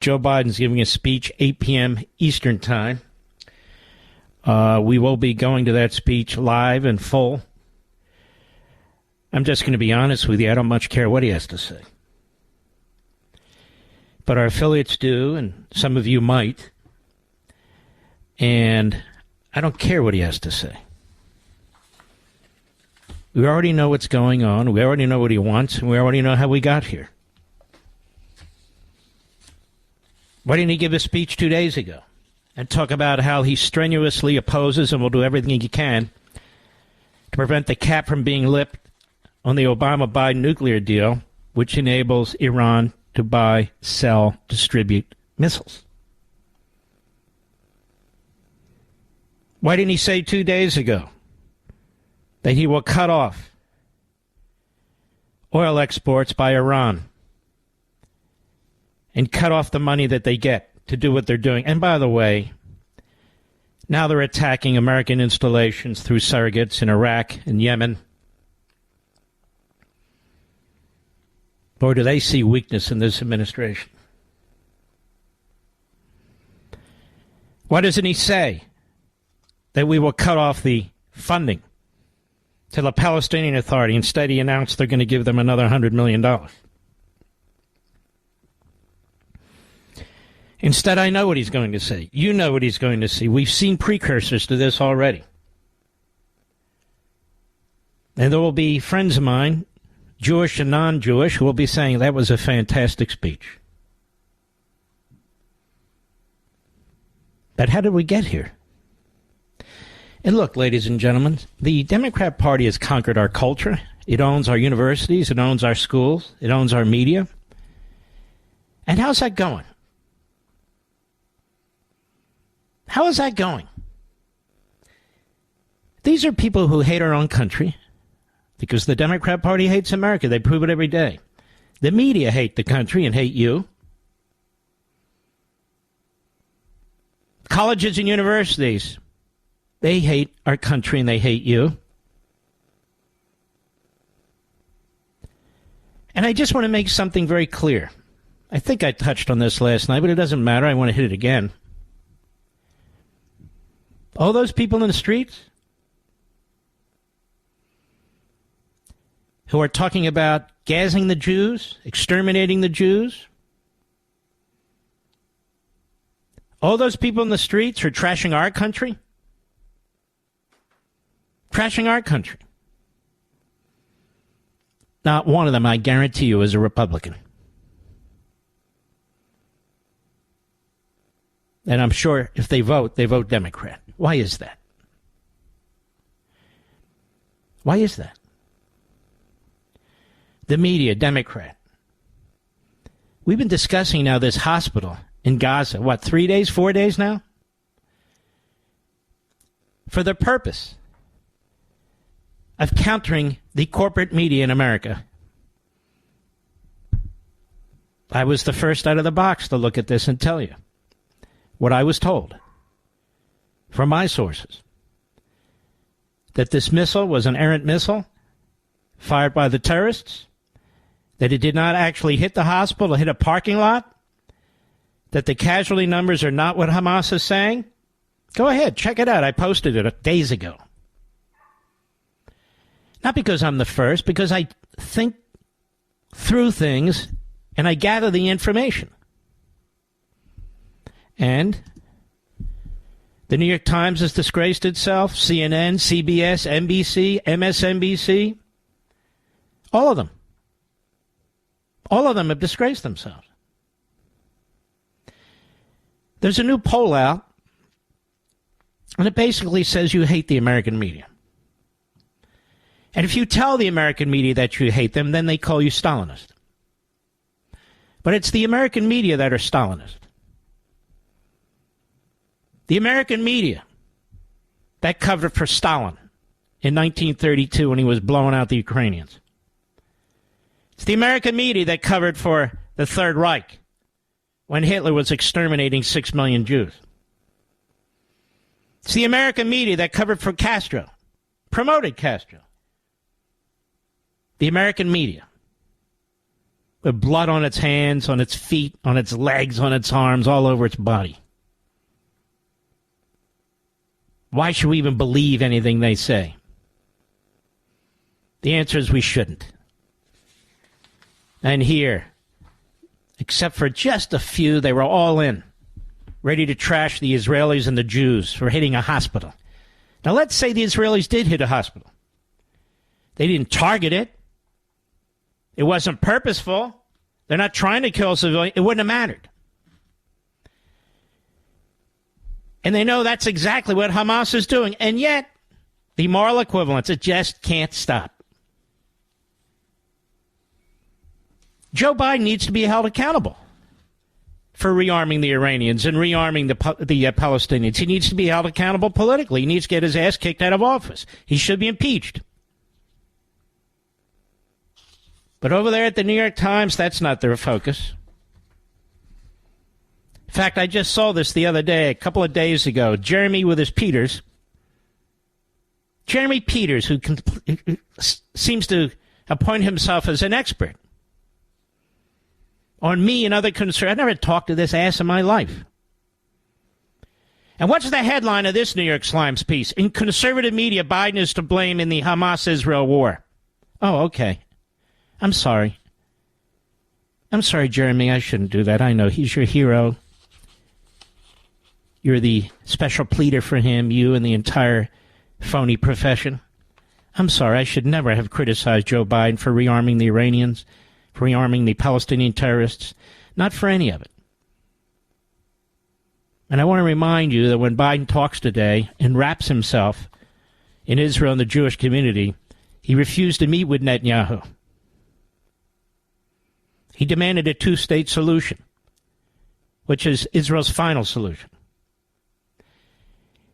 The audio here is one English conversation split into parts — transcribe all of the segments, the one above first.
Joe Biden's giving a speech 8 p.m. Eastern Time. We will be going to that speech live and full. I'm just going to be honest with you. I don't much care what he has to say. But our affiliates do, and some of you might. And I don't care what he has to say. We already know what's going on. We already know what he wants, and we already know how we got here. Why didn't he give a speech 2 days ago and talk about how he strenuously opposes and will do everything he can to prevent the cap from being lifted on the Obama-Biden nuclear deal, which enables Iran to buy, sell, distribute missiles? Why didn't he say 2 days ago that he will cut off oil exports by Iran and cut off the money that they get to do what they're doing? And by the way, now they're attacking American installations through surrogates in Iraq and Yemen. Or do they see weakness in this administration? Why doesn't he say that we will cut off the funding to the Palestinian Authority? Instead, he announced they're going to give them another $100 million. Instead, I know what he's going to say. You know what he's going to say. We've seen precursors to this already. And there will be friends of mine, Jewish and non-Jewish, who will be saying that was a fantastic speech. But how did we get here? And look, ladies and gentlemen, the Democrat Party has conquered our culture. It owns our universities. It owns our schools. It owns our media. And how's that going? How is that going? These are people who hate our own country because the Democrat Party hates America. They prove it every day. The media hate the country and hate you. Colleges and universities, they hate our country and they hate you. And I just want to make something very clear. I think I touched on this last night, but it doesn't matter. I want to hit it again. All those people in the streets who are talking about gassing the Jews, exterminating the Jews, all those people in the streets who are trashing our country, trashing our country. Not one of them, I guarantee you, is a Republican. And I'm sure if they vote Democrat. Why is that? Why is that? The media, Democrat. We've been discussing now this hospital in Gaza, 3 days, 4 days now? For the purpose of countering the corporate media in America. I was the first out of the box to look at this and tell you what I was told from my sources, that this missile was an errant missile fired by the terrorists, that it did not actually hit the hospital, it hit a parking lot, that the casualty numbers are not what Hamas is saying. Go ahead, check it out. I posted it days ago. Not because I'm the first, because I think through things and I gather the information. And the New York Times has disgraced itself, CNN, CBS, NBC, MSNBC, all of them. All of them have disgraced themselves. There's a new poll out, and it basically says you hate the American media. And if you tell the American media that you hate them, then they call you Stalinist. But it's the American media that are Stalinist. The American media that covered for Stalin in 1932 when he was blowing out the Ukrainians. It's the American media that covered for the Third Reich when Hitler was exterminating 6 million Jews. It's the American media that covered for Castro, promoted Castro. The American media. with blood on its hands, on its feet, on its legs, on its arms, all over its body. Why should we even believe anything they say? The answer is we shouldn't. And here, except for just a few, they were all in, ready to trash the Israelis and the Jews for hitting a hospital. Now, let's say the Israelis did hit a hospital. They didn't target it. It wasn't purposeful. They're not trying to kill civilians. It wouldn't have mattered. And they know that's exactly what Hamas is doing. And yet, the moral equivalence, it just can't stop. Joe Biden needs to be held accountable for rearming the Iranians and rearming the Palestinians. He needs to be held accountable politically. He needs to get his ass kicked out of office. He should be impeached. But over there at the New York Times, that's not their focus. In fact, I just saw this the other day, a couple of days ago. Jeremy with his Peters. Jeremy Peters, who seems to appoint himself as an expert on me and other concerns. I've never talked to this ass in my life. And what's the headline of this New York Slimes piece? In conservative media, Biden is to blame in the Hamas-Israel war. Oh, okay. I'm sorry. I'm sorry, Jeremy. I shouldn't do that. I know he's your hero. You're the special pleader for him, you and the entire phony profession. I'm sorry. I should never have criticized Joe Biden for rearming the Iranians, for rearming the Palestinian terrorists. Not for any of it. And I want to remind you that when Biden talks today and wraps himself in Israel and the Jewish community, he refused to meet with Netanyahu. He demanded a two-state solution, which is Israel's final solution.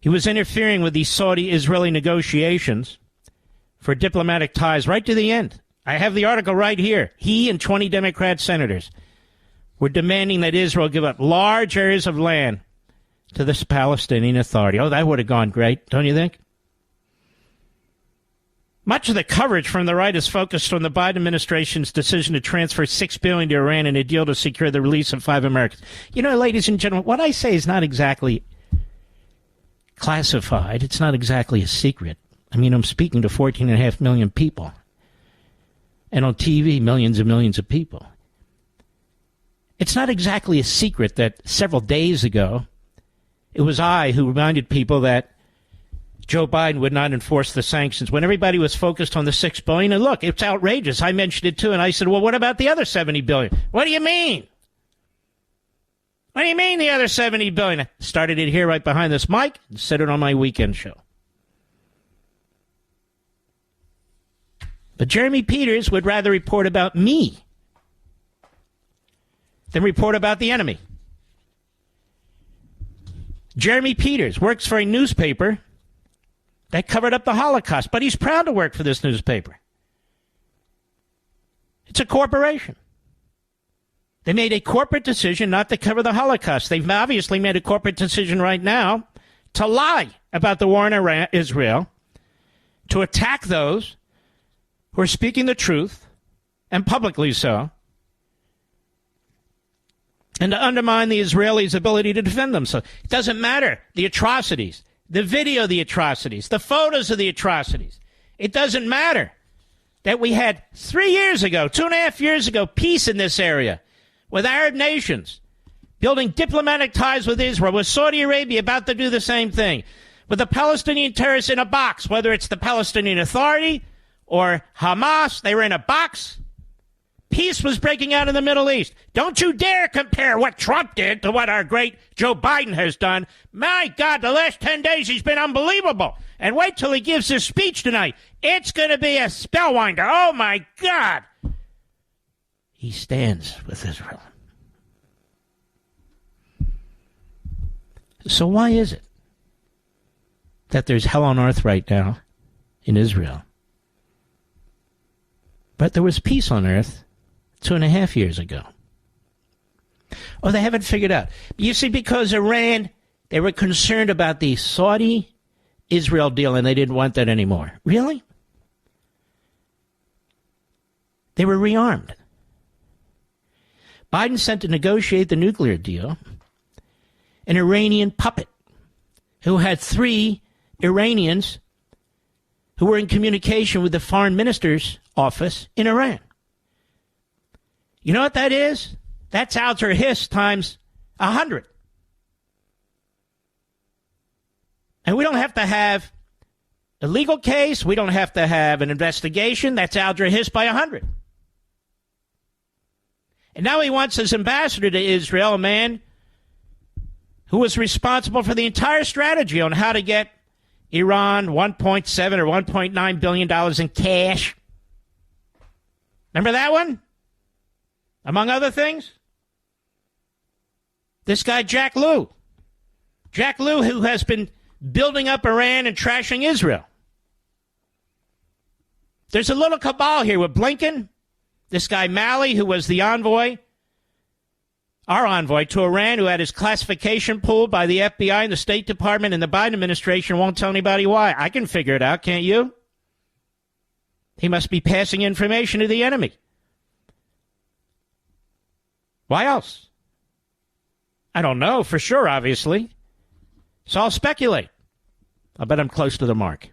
He was interfering with the Saudi-Israeli negotiations for diplomatic ties right to the end. I have the article right here. He and 20 Democrat senators were demanding that Israel give up large areas of land to this Palestinian Authority. Oh, that would have gone great, don't you think? Much of the coverage from the right is focused on the Biden administration's decision to transfer $6 billion to Iran in a deal to secure the release of 5 Americans. You know, ladies and gentlemen, what I say is not exactly classified. It's not exactly a secret. I mean, I'm speaking to 14.5 million people. And on TV, millions and millions of people. It's not exactly a secret that several days ago, it was I who reminded people that Joe Biden would not enforce the sanctions when everybody was focused on the $6 billion. And look, it's outrageous. I mentioned it too, and I said, well, what about the other $70 billion? What do you mean? What do you mean the other $70 billion? I started it here right behind this mic and said it on my weekend show. But Jeremy Peters would rather report about me than report about the enemy. Jeremy Peters works for a newspaper that covered up the Holocaust, but he's proud to work for this newspaper. It's a corporation. They made a corporate decision not to cover the Holocaust. They've obviously made a corporate decision right now to lie about the war in Israel, to attack those who are speaking the truth, and publicly so, and to undermine the Israelis' ability to defend themselves. It doesn't matter the atrocities, the video of the atrocities, the photos of the atrocities. It doesn't matter that we had 3 years ago, 2.5 years ago, peace in this area with Arab nations, building diplomatic ties with Israel, with Saudi Arabia about to do the same thing, with the Palestinian terrorists in a box, whether it's the Palestinian Authority or Hamas, they were in a box. Peace was breaking out in the Middle East. Don't you dare compare what Trump did to what our great Joe Biden has done. My God, the last 10 days he's been unbelievable. And wait till he gives his speech tonight. It's going to be a spellwinder. Oh, my God. He stands with Israel. So why is it that there's hell on earth right now in Israel? But there was peace on earth 2.5 years ago. Oh, they haven't figured out. You see, because Iran, they were concerned about the Saudi-Israel deal, and they didn't want that anymore. Really? They were rearmed. Biden sent to negotiate the nuclear deal an Iranian puppet who had 3 Iranians who were in communication with the foreign minister's office in Iran. You know what that is? That's Alger Hiss times 100. And we don't have to have a legal case. We don't have to have an investigation. That's Alger Hiss by 100. And now he wants his ambassador to Israel, a man who was responsible for the entire strategy on how to get Iran $1.7 or $1.9 billion in cash. Remember that one? Among other things? This guy, Jack Lew. Jack Lew, who has been building up Iran and trashing Israel. There's a little cabal here with Blinken, this guy Malley, who was the envoy, our envoy to Iran, who had his classification pulled by the FBI and the State Department, and the Biden administration won't tell anybody why. I can figure it out, can't you? He must be passing information to the enemy. Why else? I don't know for sure, obviously. So I'll speculate. I'll bet I'm close to the mark.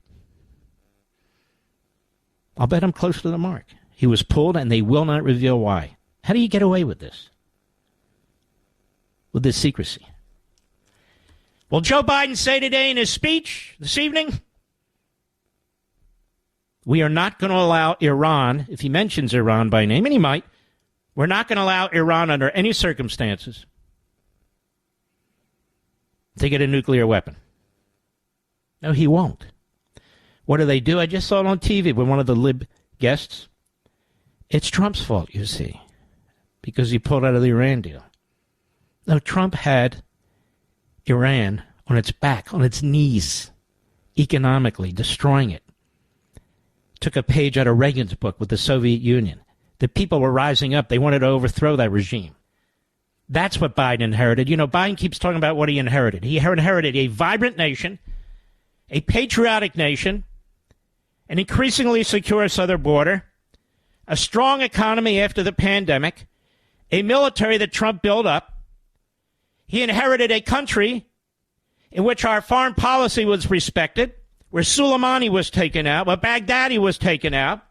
I'll bet I'm close to the mark. He was pulled, and they will not reveal why. How do you get away with this? With this secrecy? Will Joe Biden say today in his speech this evening, we are not going to allow Iran, if he mentions Iran by name, and he might, we're not going to allow Iran under any circumstances to get a nuclear weapon. No, he won't. What do they do? I just saw it on TV with one of the lib guests. It's Trump's fault, you see, because he pulled out of the Iran deal. No, Trump had Iran on its back, on its knees, economically, destroying it. Took a page out of Reagan's book with the Soviet Union. The people were rising up. They wanted to overthrow that regime. That's what Biden inherited. You know, Biden keeps talking about what he inherited. He inherited a vibrant nation, a patriotic nation, an increasingly secure southern border, a strong economy after the pandemic, a military that Trump built up. He inherited a country in which our foreign policy was respected, where Soleimani was taken out, where Baghdadi was taken out,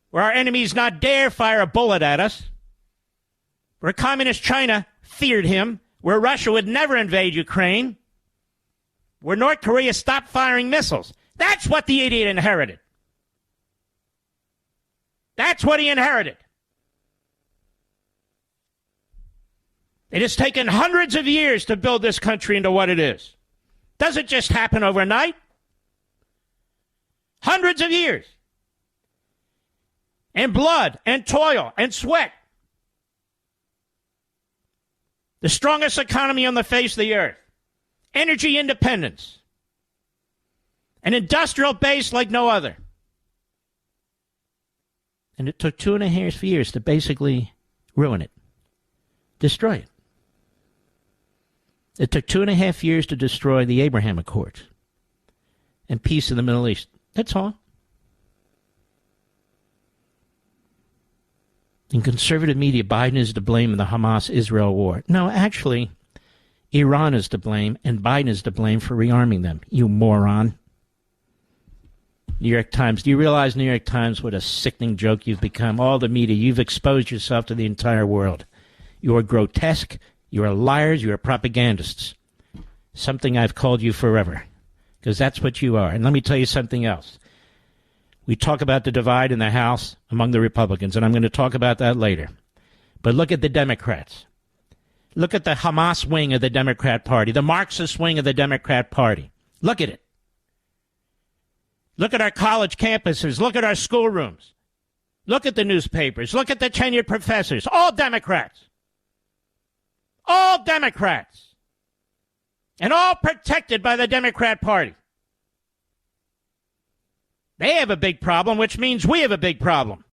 where our enemies not dare fire a bullet at us, where communist China feared him, where Russia would never invade Ukraine, where North Korea stopped firing missiles. That's what the idiot inherited. That's what he inherited. It has taken hundreds of years to build this country into what it is. Doesn't just happen overnight. Hundreds of years. And blood and toil and sweat. The strongest economy on the face of the earth. Energy independence. An industrial base like no other. And it took 2.5 years to basically ruin it. Destroy it. It took 2.5 years to destroy the Abraham Accords and peace in the Middle East. That's all. In conservative media, Biden is to blame in the Hamas-Israel war. No, actually, Iran is to blame, and Biden is to blame for rearming them. You moron. New York Times. Do you realize, New York Times, what a sickening joke you've become? All the media, you've exposed yourself to the entire world. You are grotesque. You are liars. You are propagandists. Something I've called you forever, because that's what you are. And let me tell you something else. We talk about the divide in the House among the Republicans, and I'm going to talk about that later. But look at the Democrats. Look at the Hamas wing of the Democrat Party, the Marxist wing of the Democrat Party. Look at it. Look at our college campuses. Look at our schoolrooms. Look at the newspapers. Look at the tenured professors. All Democrats. All Democrats. And all protected by the Democrat Party. They have a big problem, which means we have a big problem.